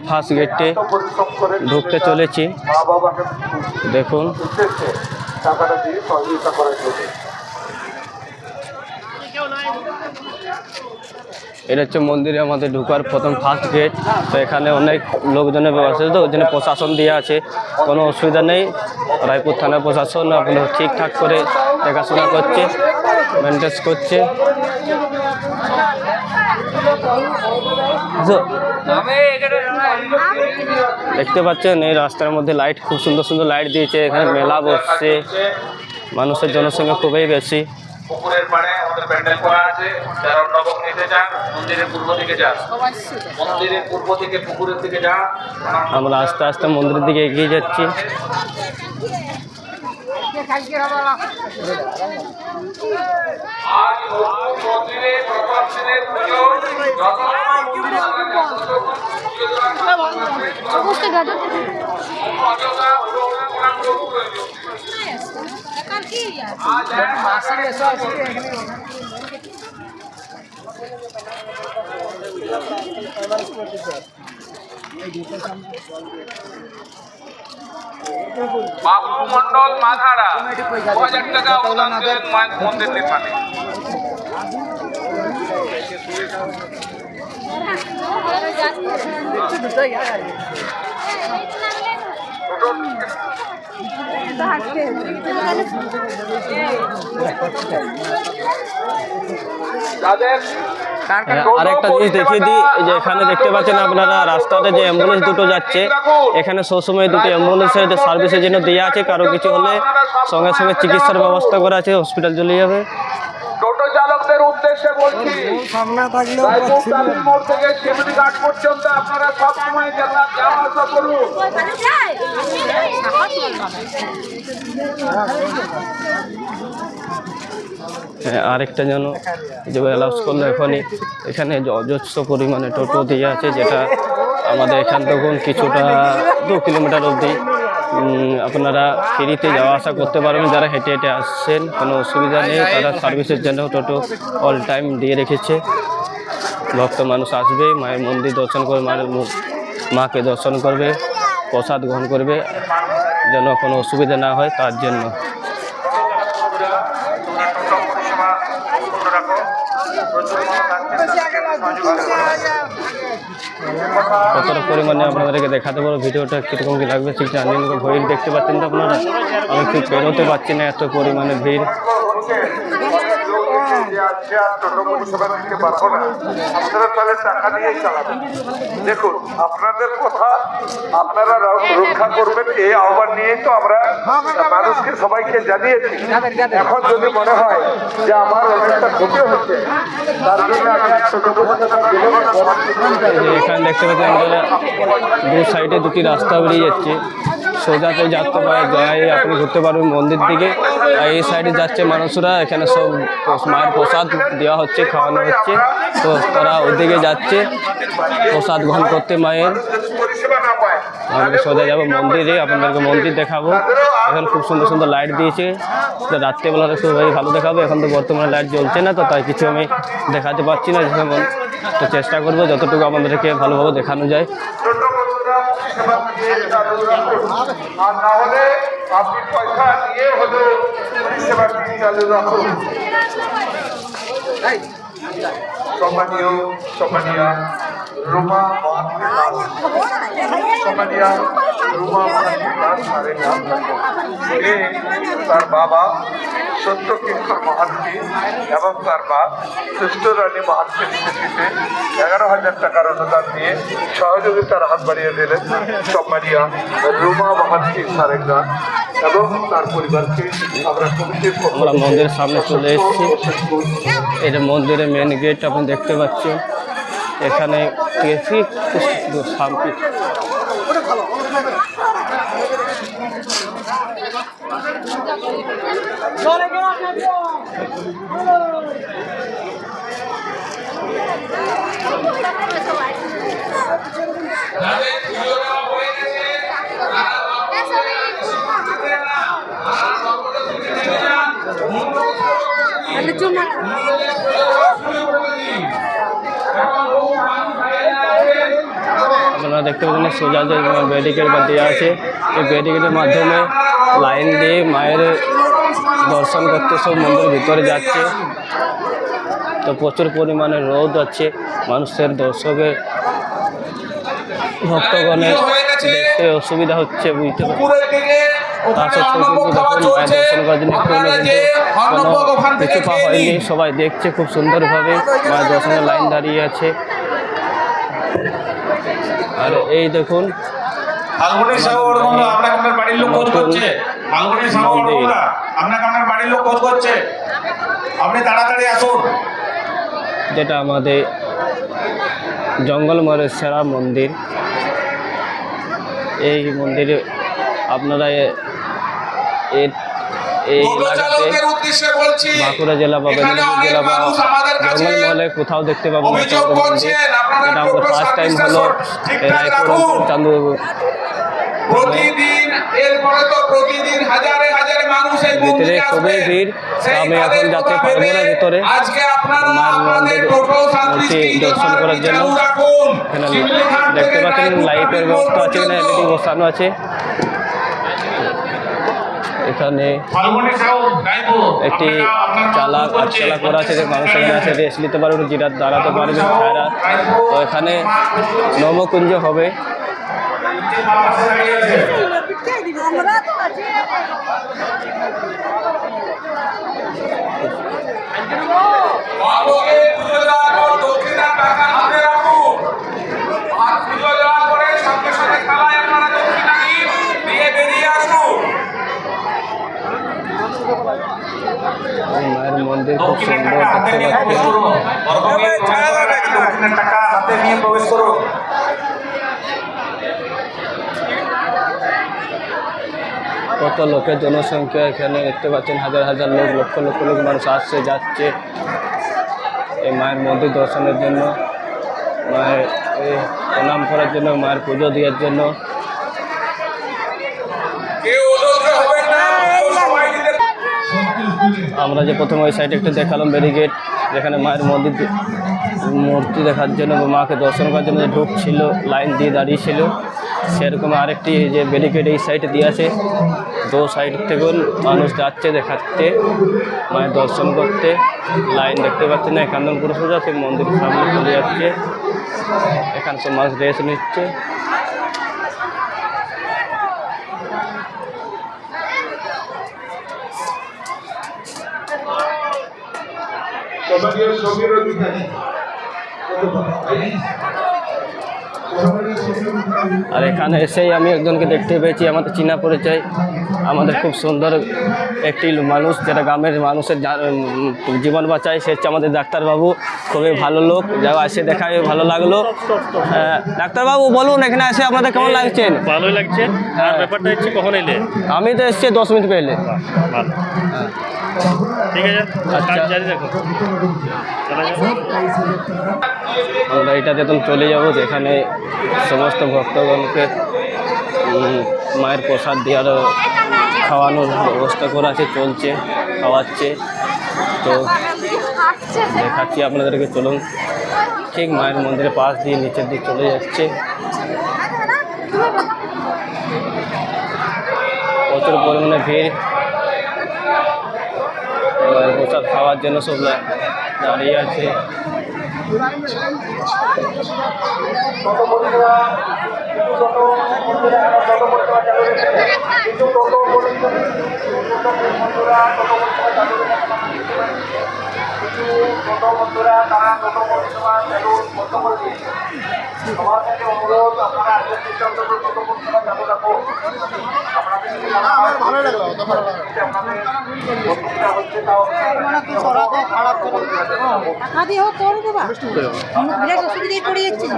First গেটে ঢুকতে চলেছি। দেখুন এটা হচ্ছে মন্দিরে আমাদের ঢুকার প্রথম ফার্স্ট গেট। তো এখানে অনেক লোকজনের ব্যবস্থা, তো ওই জন্য প্রশাসন দেওয়া আছে, কোনো অসুবিধা নেই। রায়পুর থানার প্রশাসন আপনার ঠিকঠাক করে দেখাশোনা করছে, মেনটেন করছে। দেখতে পাচ্ছেন এই রাস্তার মধ্যে লাইট, খুব সুন্দর সুন্দর লাইট দিয়েছে। এখানে মেলা বসছে, মানুষের জনসংখ্যা খুবই বেশি। পুকুরের পাড়ে আমাদের প্যান্ডেল করা আছে। যারা নবক নিতে চান মন্দিরের পূর্ব দিকে যান, মন্দিরের পূর্ব থেকে পুকুরের দিকে যান। আমরা আস্তে আস্তে মন্দিরের দিকে এগিয়ে যাচ্ছি। আজ মন্দিরে প্রথম দিনের পুজো বাবলু মন্ডল মাথাড়া 2000 টাকা অনুদান দিলেন মন্দির নির্মাণে। আরেকটা জিনিস দেখিয়ে দিই, যে এখানে দেখতে পাচ্ছেন আপনারা রাস্তাতে যে অ্যাম্বুলেন্স দুটো যাচ্ছে, এখানে সবসময় দুটো অ্যাম্বুলেন্সের সার্ভিসের জন্য দেওয়া আছে। কারো কিছু হলে সঙ্গে সঙ্গে চিকিৎসার ব্যবস্থা করা আছে, হসপিটাল চলে যাবে। টোটো চালকদের উদ্দেশ্যে বলছি, রায়পুর মোড় থেকে শিমুলি ঘাট পর্যন্ত আপনারা সব সময় যাওয়া আসা করুন। আরেকটা যেন যে অ্যালাউন্স করলো এখনই, এখানে অজস্র পরিমাণে টোটো দিয়ে আছে, যেটা আমাদের এখান থেকে কিছুটা 2 কিলোমিটার অবধি আপনারা ফ্রিতে যাওয়া আসা করতে পারবেন। যারা হেঁটে হেঁটে আসছেন কোনো অসুবিধা নেই, তারা সার্ভিসের জন্য টোটো অল টাইম দিয়ে রেখেছে। ভক্ত মানুষ আসবে, মায়ের মন্দির দর্শন করবে, মায়ের মাকে দর্শন করবে, প্রসাদ গ্রহণ করবে, যেন কোনো অসুবিধা না হয় তার জন্য। কতটা পরিমাণে আপনাদেরকে দেখাতে পারবো, ভিডিওটা কীরকম কী লাগবে ঠিক জানেন। ভিড় দেখতে পাচ্ছেন তো আপনারা, আমি ঠিক বেরোতে পারছি না, এত পরিমাণে ভিড়। দেখুন আপনাদের কথা আপনারা রক্ষা করবেন, এই আহ্বান নিয়েই তো আমরা মানুষকে সবাইকে জানিয়েছি। এখন যদি মনে হয় যে আমার অনেকটা ক্ষতি হচ্ছে, তার জন্য এখানে দেখতে পাচ্ছেন আপনারা দু সাইডে দুটি রাস্তা বেরিয়ে যাচ্ছে। সোজাতে যাতে গায়ে আপনি ঘুরতে পারবেন মন্দির দিকে, আর এই সাইডে যাচ্ছে মানুষরা, এখানে সব মায়ের প্রসাদ দেওয়া হচ্ছে, খাওয়ানো হচ্ছে। তো তারা ওইদিকে যাচ্ছে প্রসাদ গ্রহণ করতে মায়ের। আমরা সোজা যাবো মন্দিরে, আপনাদেরকে মন্দির দেখাবো। এখন খুব সুন্দর সুন্দর লাইট দিয়েছে, তো রাত্রেবেলাটা খুবই ভালো দেখাবো। এখন তো বর্তমানে লাইট জ্বলছে না, তো তাই কিছু আমি দেখাতে পারছি না। যেমন তো চেষ্টা করবো যতটুকু আমাদেরকে ভালোভাবে দেখানো যায়। আর না হলে আপনি পয়সা দিয়ে হলেও পরিষেবাটি চালু রাখুন। সম্মানীয় রুমা তার বাবা সত্যকিঙ্কর মহান্তি এবং তার মা সুস্থ রানী মহান্তির স্মৃতিতে 11,000 টাকার অনুদান দিয়ে সহযোগিতার হাত বাড়িয়ে দিলেন সম্মানীয় রুমা মহান্তি সারেঙ্গা এবং তার পরিবারকে আমরা কমিটির আমরা মন্দিরের সামনে চলে এসেছি। এটা মন্দিরের মেন গেট আপনি দেখতে পাচ্ছেন। এখানে ট্রাফিক শান্তি। আপনারা দেখতে পাচ্ছেন সোজা যে ব্যারিকেড বা দেওয়া আছে, এই ব্যারিকেডের মাধ্যমে লাইন দিয়ে মায়ের দর্শন করতে সব মন্দিরের ভিতরে যাচ্ছে। তো প্রচুর পরিমাণে রোদ আছে, মানুষের দর্শকের ভক্তগণের দেখতে অসুবিধা হচ্ছে, বুঝতে পারছি। তা সত্ত্বেও কিন্তু দেখুন মায়ের দর্শন করার জন্য একটু কোনো কিছু পাওয়া হয়নি, সবাই দেখছে খুব সুন্দরভাবে মায়ের দর্শনের লাইন দাঁড়িয়ে আছে। আর এই দেখুন ফাল্গুনী সাহু বড়মুলা আপনাকে আপনার বাড়ির লোক খোঁজ করছে। ফাল্গুনী সাহু বড়মুলা আপনাকে আপনার বাড়ির লোক খোঁজ করছে, আপনি তাড়াতাড়ি আসুন। যেটা আমাদের জঙ্গলমহলের সেরা মন্দির। এই মন্দিরে আপনারা এই এলাকাতে বাঁকুড়া জেলা বা মেদিনীপুর জেলা বা জঙ্গলমহলে কোথাও দেখতে পাবো না একটা বড় মন্দির। এটা আমাদের ফার্স্ট টাইম হলো রায়পুর চান্দু প্রতিদিন এরপরে তো প্রতিদিন হাজারে হাজারে মানুষ এই ভিতরে মন্দিরে খুবই আসবে। ভিড়। আমি এখন যেতে পারবো না ভিতরে আজকে আপনারা মায়ের আপনাদের মন্দির টোটো মূর্তি দর্শন করার জন্য। এখানে দেখতে পাচ্ছেন লাইটের ব্যবস্থা আছে, এখানে এলইডি বসানো আছে। এখানে একটি চালা করা আছে, যে মানুষ এখানে আছে রেস্ট নিতে পারবে, জিরাত দাঁড়াতে পারবে ভাইরা। তো এখানে নবকুঞ্জ হবে। মায়ের মন্দির খুব সুন্দর দেখতে পাচ্ছেন। টাকা হাতে নিয়ে প্রবেশ করুন। কত লোকের জনসংখ্যা এখানে দেখতে পাচ্ছেন, হাজার হাজার লোক, লক্ষ লক্ষ লোক মানুষ আসছে যাচ্ছে এই মায়ের মন্দির দর্শনের জন্য, মায়ের প্রণাম করার জন্য, মায়ের পুজো দেওয়ার জন্য। আমরা যে প্রথমে ওই সাইডে একটু দেখালাম ব্যারিকেড, যেখানে মায়ের মূর্তি দেখার জন্য বা মাকে দর্শন করার জন্য ঢুকছিল, লাইন দিয়ে দাঁড়িয়েছিল, সেরকম আরেকটি যে ব্যারিকেড এই সাইডে দিয়ে আছে। দু সাইড থেকে মানুষ যাচ্ছে দেখাতে, মায়ের দর্শন করতে। লাইন দেখতে পাচ্ছেন না, এখান পুরো সোজা থেকে মন্দিরের সামনে চলে যাচ্ছে। এখানে সব মানুষ রেস্ট নিচ্ছে। আর এখানে এসেই আমি একজনকে দেখতে পেয়েছি, আমাদের চীনা পরিচয়, আমাদের খুব সুন্দর একটি মানুষ, যেটা গ্রামের মানুষের জীবন বাঁচায়, সে হচ্ছে আমাদের ডাক্তারবাবু। খুবই ভালো লোক, যা এসে দেখায় ভালো লাগলো। ডাক্তারবাবু বলুন, এখানে এসে আপনাদের কেমন লাগছেন? ভালোই লাগছে। আর ব্যাপারটা হচ্ছে কখন এলে? আমি তো এসছি 10 মিনিট পেলে। ভালো, ঠিক আছে, আচ্ছা। কাজ জারি রাখো। আমরা এটাতে তো চলে যাবো, যেখানে সমস্ত ভক্তগণকে মায়ের প্রসাদ দেওয়ার খাওয়ানোর ব্যবস্থা করা আছে, চলছে, খাওয়াচ্ছে। তো দেখাচ্ছি আপনাদেরকে, চলুন। ঠিক মায়ের মন্দিরের পাশ দিয়ে নিচের দিকে চলে যাচ্ছে। প্রচুর পরিমাণে ভিড়, মায়ের প্রসাদ খাওয়ার জন্য সব দাঁড়িয়ে আছে। ভালো লাগলো টাকা দিয়ে হোক করে দেবা, বিরাট অসুবিধায় পড়ে যাচ্ছে।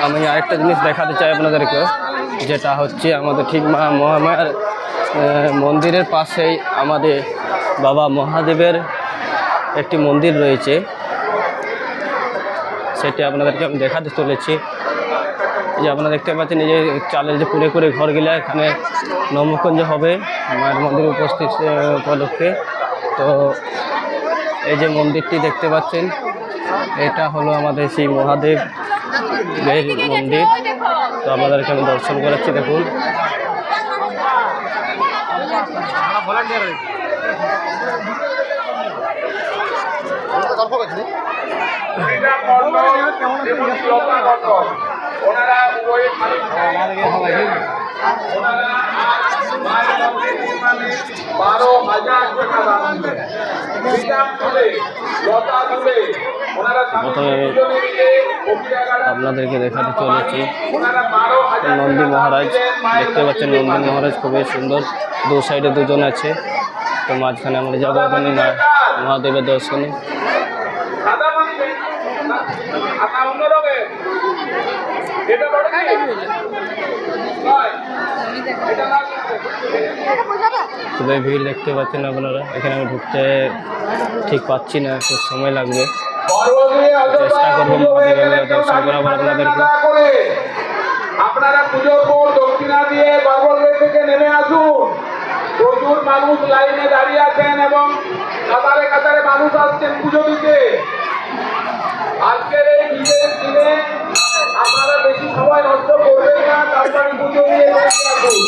আমি আরেকটা জিনিস দেখাতে চাই আপনাদেরকে, যেটা হচ্ছে আমাদের ঠিক মা মহামায়ার মন্দিরের পাশেই আমাদের বাবা মহাদেবের একটি মন্দির রয়েছে, সেটি আপনাদেরকে আমি দেখাতে চলেছি। এই যে আপনারা দেখতে পাচ্ছেন এই যে চালের যে কুড়ে কুড়ে ঘরগুলা এখানে নবকুঞ্জ হবে মায়ের মন্দির উপস্থিত উপলক্ষে। তো এই যে মন্দিরটি দেখতে পাচ্ছেন এটা হলো আমাদের সেই মহাদেব মন্দির। তো আমাদেরকে আমি দর্শন করাচ্ছি, দেখুন। ওনারা উভয়ের মালিক, ওনারা 12,000 টাকা দান দেন। হিসাব তুলে, লতা তুলে, ওনারা আপনাদেরকে দেখাতে চলেছি ওনারা 12,000 নন্দী মহারাজ। দেখতে পাচ্ছেন নন্দী মহারাজ খুবই সুন্দর, দু সাইডে দুজন আছে। তো মাঝখানে আমরা যাবো ওখানে মহাদেবের দর্শনে। সাদা মানবে আতা অন্য রঙের এটা বড় কি ভাই এটা না খুবই ভিড় দেখতে পাচ্ছেন আপনারা। এখানে আমি ঢুকতে ঠিক পাচ্ছি না, একটু সময় লাগবে। চেষ্টা করবো মহাদেবের দর্শন করাবো আপনাদেরকে। আপনারা পুজোর পর দক্ষিণা দিয়ে গর্ভগৃহ থেকে নেমে আসুন। প্রচুর মানুষ লাইনে দাঁড়িয়ে আছেন এবং কাতারে কাতারে মানুষ আসছেন পুজো দিতে। আজকের এই বিশেষ দিনে আপনারা বেশি সময় নষ্ট করবেন না, তাড়াতাড়ি পুজো দিয়ে বেরিয়ে আসুন।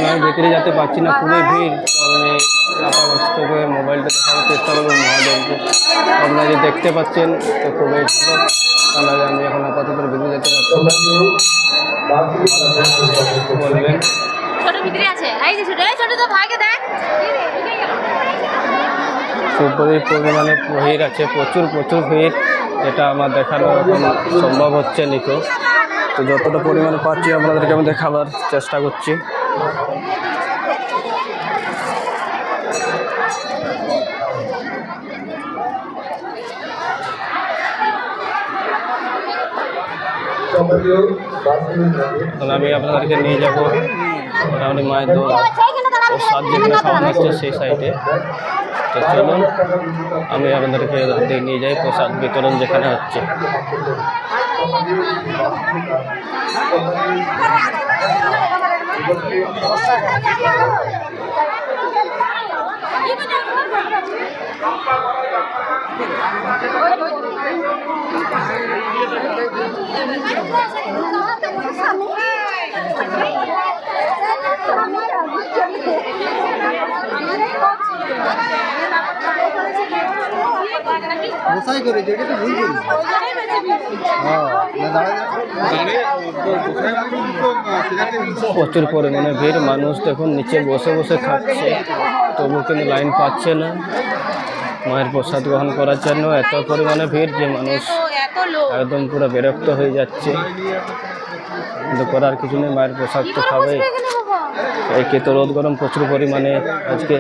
আমি ভিতরে যেতে পারছি না, খুবই ভিড়। তো আমি আপাতত করে মোবাইলটা দেখানোর চেষ্টা করবো মহাদেবকে। আপনারা যে দেখতে পাচ্ছেন তো খুবই ভালো, তাহলে আমি এখন আপাতত ভিতরে যেতে পারছি না। বলবেন ছোট ভিতরে আছে, এই যে ছোট, এই ছোট তো ভাগে দেখ। খুবই পরিমাণে ভিড় আছে, প্রচুর ভিড়, যেটা আমার দেখানো এখন সম্ভব হচ্ছে নিকো। তো যতটা পরিমাণে পাচ্ছি আপনাদেরকে আমি দেখাবার চেষ্টা করছি। তাহলে আমি আপনাদেরকে নিয়ে যাবো মোটামুটি মায়ের প্রসাদ যেখানে খাওয়ানো হচ্ছে সেই সাইডে। তো চলুন আমি আপনাদেরকে নিয়ে যাই প্রসাদ বিতরণ যেখানে হচ্ছে। প্রচুর পরিমাণে ভিড়, মানুষ দেখুন নিচে বসে বসে খাচ্ছে, তবু কিন্তু লাইন পাচ্ছে না মায়ের প্রসাদ গ্রহণ করার জন্য। এত পরিমাণে ভিড় যে মানুষ একদম পুরো বিরক্ত হয়ে যাচ্ছে, কিন্তু করার কিছু নেই, মায়ের প্রসাদ তো খাবে। এই কে তো রোদ গরম প্রচুর পরিমাণে আজকে।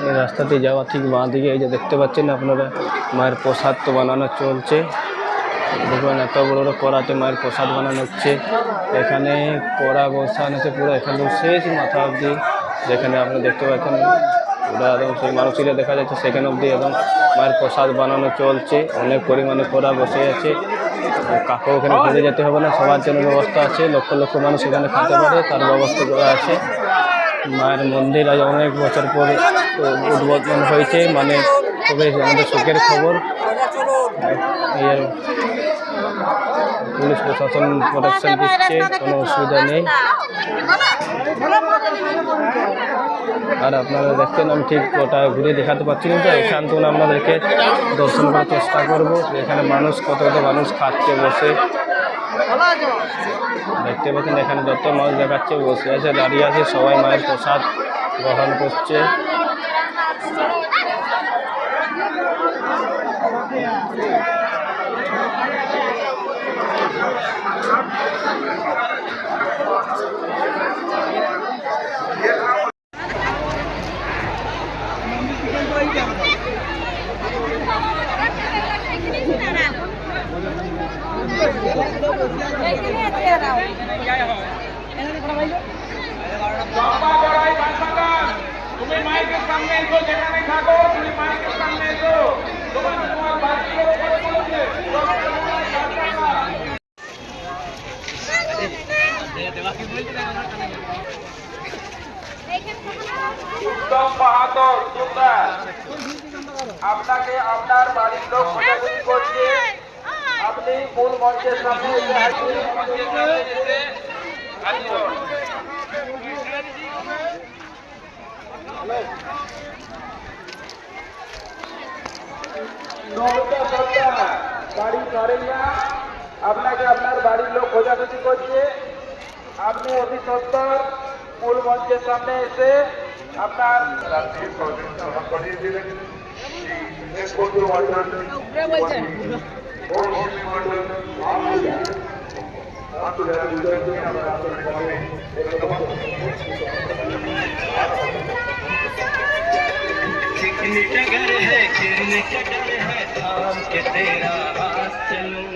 এই রাস্তাতে যাওয়া ঠিক বাঁ দিকে এই যে দেখতে পাচ্ছেন আপনারা মায়ের প্রসাদ তো বানানো চলছে। দেখুন এত বড় বড় কড়াতে মায়ের প্রসাদ বানানো হচ্ছে। এখানে কড়া বসানো আছে পুরো এখানে শেষ মাথা অবধি, যেখানে আপনি দেখতে পাচ্ছেন পুরো একদম সেই মানুষেরা দেখা যাচ্ছে সেখানে অবধি এবং মায়ের প্রসাদ বানানো চলছে। অনেক পরিমাণে কড়া বসে আছে, কাকেও ওখানে ঘুরে যেতে হবে না, সবার জন্য ব্যবস্থা আছে। লক্ষ লক্ষ মানুষ এখানে খেতে পারে তার ব্যবস্থা করা আছে। মায়ের মন্দির আজ অনেক বছর পর উদ্বোধন হয়েছে, মানে খুবই আমাদের সুখের খবর। এর পুলিশ প্রশাসন প্রোটেকশন দিচ্ছে, কোনো অসুবিধা নেই। আর আপনারা দেখছেন আমি ঠিক ওটা ঘুরে দেখাতে পারছি না, তো এখান থেকে আপনাদেরকে দর্শন করার চেষ্টা করবো। এখানে মানুষ কত মানুষ খাচ্ছে বসে, দেখতে পাচ্ছেন এখানে যত মানুষ দেখাচ্ছে বসে আছে, দাঁড়িয়ে আছে, সবাই মায়ের প্রসাদ গ্রহণ করছে। তুমি মাইকের সামনে এসো, যেখানে থাকো তুমি মাইকের সামনে এসো। তোমার বাড়ির লোক করে বলেছে উত্তম বাহাদুর সুন্দর, আপনাকে আপনার বাড়ির লোক খোঁজাখুঁজি করছে। আপনি মূল মঞ্চের সামনে এসে হাজির হন। নবতা সত্তা বাড়ি ছাড়েন না, আপনাকে আপনার বাড়ির লোক খোঁজাখুঁজি করছে। আপনি অতি সত্তর মূল মঞ্চের সামনে এসে আপনার রাত্রি গ্রহণ করিয়ে দিলেন। এই বন্ধু মণ্ডল, ওম শিল্পী মণ্ডল, আন্তর্জাতিক উদ্যোগে আমরা আন্তরিকভাবে कितनी टगर है कितने टगर है थाम के तेरा हाथ चलूं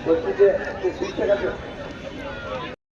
বলছি যে শিক্ষা